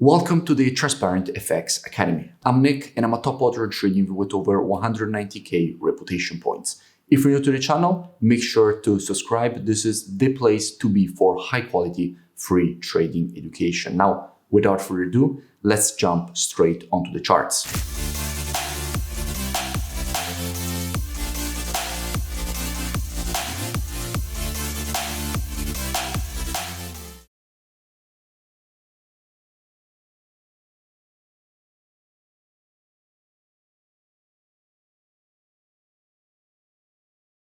Welcome to the Transparent FX Academy. I'm Nick and I'm a top author in trading with over 190k reputation points. If you're new to the channel, make sure to subscribe. This is the place to be for high quality free trading education. Now, without further ado, let's jump straight onto the charts.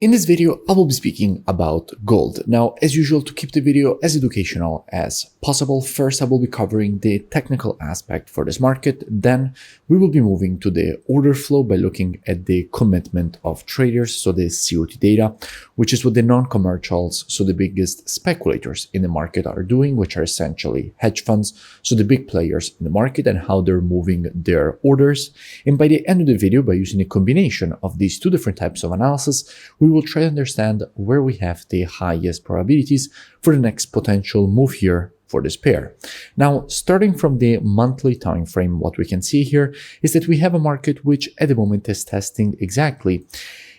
In this video, I will be speaking about gold. Now, as usual, to keep the video as educational as possible, first I will be covering the technical aspect for this market. Then we will be moving to the order flow by looking at the commitment of traders, so the COT data, which is what the non-commercials, so the biggest speculators in the market are doing, which are essentially hedge funds, so the big players in the market and how they're moving their orders. And by the end of the video, by using a combination of these two different types of analysis, we will try to understand where we have the highest probabilities for the next potential move here for this pair. Now, starting from the monthly time frame, what we can see here is that we have a market which at the moment is testing exactly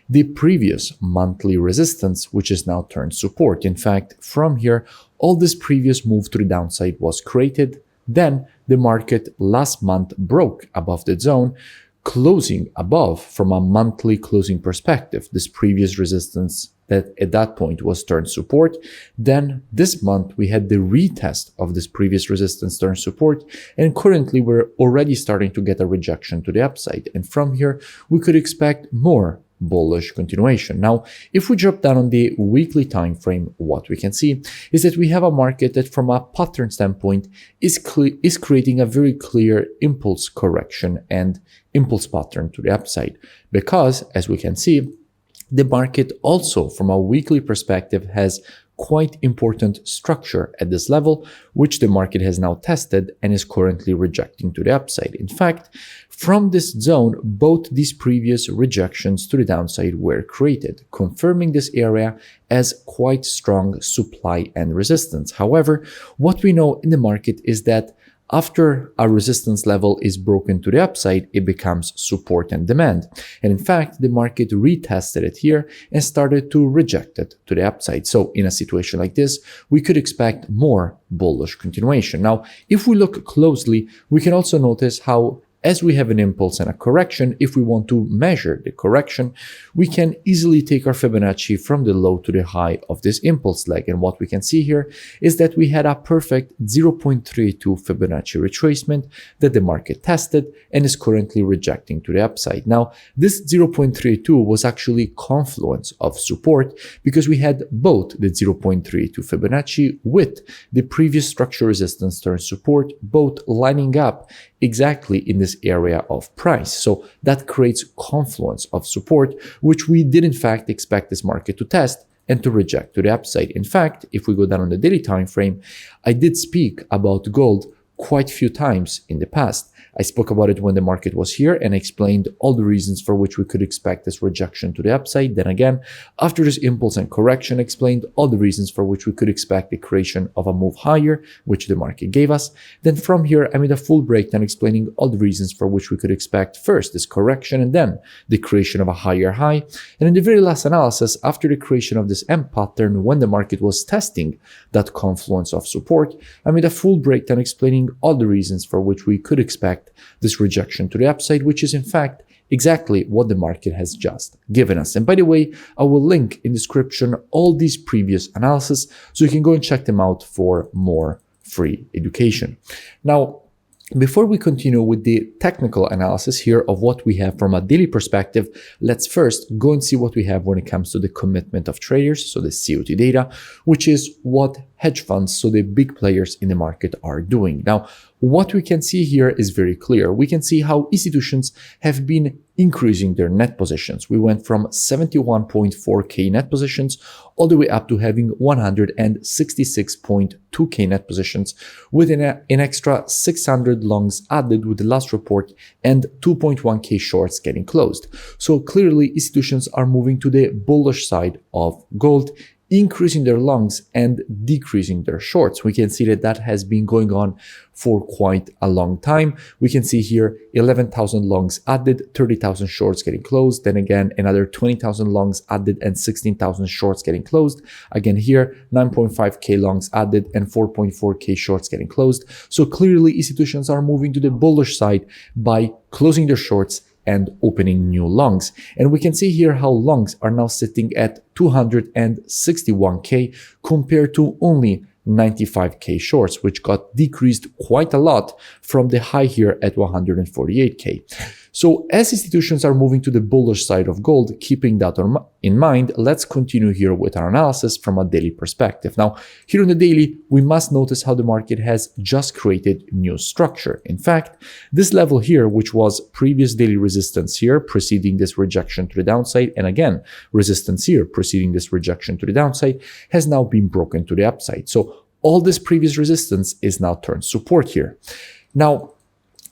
the previous monthly resistance, which is now turned support. In fact, from here, all this previous move to the downside was created. Then the market last month broke above the zone, closing above from a monthly closing perspective, this previous resistance that at that point was turned support. Then this month we had the retest of this previous resistance turned support, and currently we're already starting to get a rejection to the upside. And from here we could expect more bullish continuation. Now, if we drop down on the weekly time frame, what we can see is that we have a market that from a pattern standpoint is creating a very clear impulse correction and impulse pattern to the upside, because as we can see, the market also from a weekly perspective has quite important structure at this level, which the market has now tested and is currently rejecting to the upside. In fact, from this zone, both these previous rejections to the downside were created, confirming this area as quite strong supply and resistance. However, what we know in the market is that after a resistance level is broken to the upside, it becomes support and demand. And in fact, the market retested it here and started to reject it to the upside. So in a situation like this, we could expect more bullish continuation. Now, if we look closely, we can also notice how as we have an impulse and a correction, if we want to measure the correction, we can easily take our Fibonacci from the low to the high of this impulse leg. And what we can see here is that we had a perfect 0.32 Fibonacci retracement that the market tested and is currently rejecting to the upside. Now, this 0.32 was actually confluence of support because we had both the 0.32 Fibonacci with the previous structure resistance turn support, both lining up exactly in this area of price. So that creates confluence of support, which we did in fact expect this market to test and to reject to the upside. In fact, if we go down on the daily time frame, I did speak about gold quite a few times in the past. I spoke about it when the market was here and explained all the reasons for which we could expect this rejection to the upside. Then again, after this impulse and correction, explained all the reasons for which we could expect the creation of a move higher, which the market gave us. Then from here, I made a full breakdown explaining all the reasons for which we could expect first this correction and then the creation of a higher high. And in the very last analysis, after the creation of this M pattern, when the market was testing that confluence of support, I made a full breakdown explaining all the reasons for which we could expect this rejection to the upside, which is in fact exactly what the market has just given us. And by the way, I will link in description all these previous analysis so you can go and check them out for more free education. Now, before we continue with the technical analysis here of what we have from a daily perspective, let's first go and see what we have when it comes to the commitment of traders, so the COT data, which is what hedge funds, so the big players in the market, are doing. Now, what we can see here is very clear. We can see how institutions have been increasing their net positions. We went from 71.4k net positions all the way up to having 166.2k net positions, with an extra 600 longs added with the last report and 2.1k shorts getting closed. So clearly institutions are moving to the bullish side of gold increasing their longs and decreasing their shorts. We can see that that has been going on for quite a long time. We can see here 11,000 longs added, 30,000 shorts getting closed. Then again, another 20,000 longs added and 16,000 shorts getting closed. Again here, 9.5K longs added and 4.4K shorts getting closed. So clearly institutions are moving to the bullish side by closing their shorts and opening new longs. And we can see here how longs are now sitting at 261K compared to only 95K shorts, which got decreased quite a lot from the high here at 148K. So as institutions are moving to the bullish side of gold, keeping that in mind, let's continue here with our analysis from a daily perspective. Now, here on the daily, we must notice how the market has just created new structure. In fact, this level here, which was previous daily resistance here, preceding this rejection to the downside, and again, resistance here, preceding this rejection to the downside, has now been broken to the upside. So all this previous resistance is now turned support here. Now,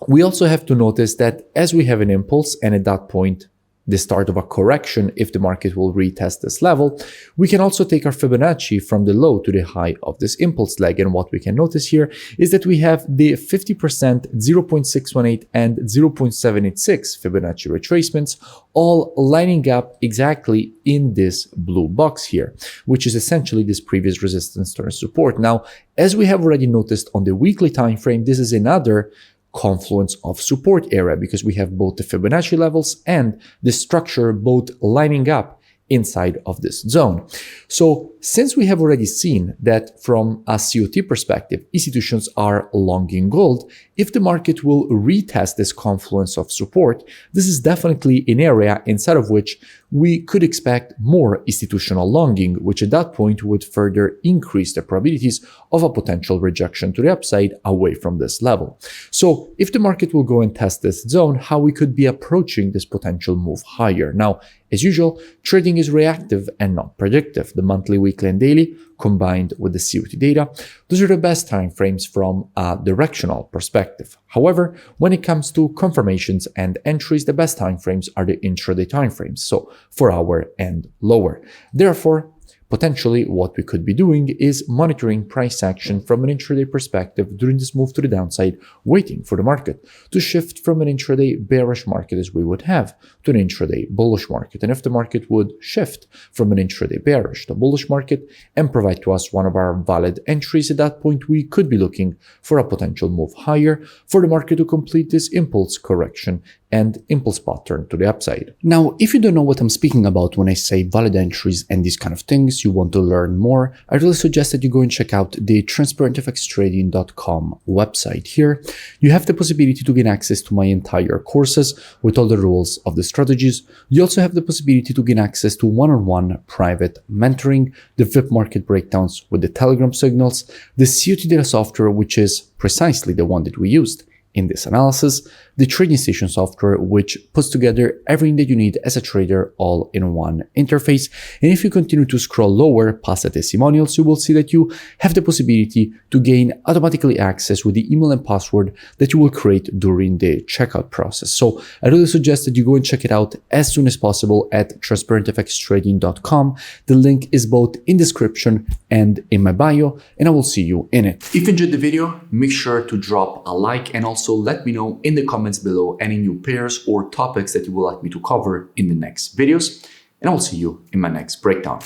we also have to notice that as we have an impulse and at that point, the start of a correction, if the market will retest this level, we can also take our Fibonacci from the low to the high of this impulse leg. And what we can notice here is that we have the 50%, 0.618 and 0.786 Fibonacci retracements, all lining up exactly in this blue box here, which is essentially this previous resistance turn support. Now, as we have already noticed on the weekly time frame, this is another confluence of support area because we have both the Fibonacci levels and the structure both lining up inside of this zone. So since we have already seen that from a COT perspective, institutions are longing gold, if the market will retest this confluence of support, this is definitely an area inside of which we could expect more institutional longing, which at that point would further increase the probabilities of a potential rejection to the upside away from this level. So if the market will go and test this zone, how we could be approaching this potential move higher. Now, as usual, trading is reactive and not predictive. The monthly, weekly, and daily, combined with the COT data, those are the best time frames from a directional perspective. However, when it comes to confirmations and entries, the best time frames are the intraday time frames, so 4 hour and lower. Therefore, potentially, what we could be doing is monitoring price action from an intraday perspective during this move to the downside, waiting for the market to shift from an intraday bearish market as we would have to an intraday bullish market. And if the market would shift from an intraday bearish to bullish market and provide to us one of our valid entries, at that point, we could be looking for a potential move higher for the market to complete this impulse correction and impulse pattern to the upside. Now, if you don't know what I'm speaking about when I say valid entries and these kind of things, you want to learn more, I really suggest that you go and check out the transparentfxtrading.com website. Here, you have the possibility to gain access to my entire courses with all the rules of the strategies. You also have the possibility to gain access to one-on-one private mentoring, the VIP market breakdowns with the Telegram signals, the COT data software, which is precisely the one that we used in this analysis, the trading station software, which puts together everything that you need as a trader all in one interface. And if you continue to scroll lower past the testimonials, you will see that you have the possibility to gain automatically access with the email and password that you will create during the checkout process. So I really suggest that you go and check it out as soon as possible at transparentfxtrading.com. The link is both in description and in my bio, and I will see you in it. If you enjoyed the video, make sure to drop a like and also let me know in the comments below any new pairs or topics that you would like me to cover in the next videos, and I'll see you in my next breakdown.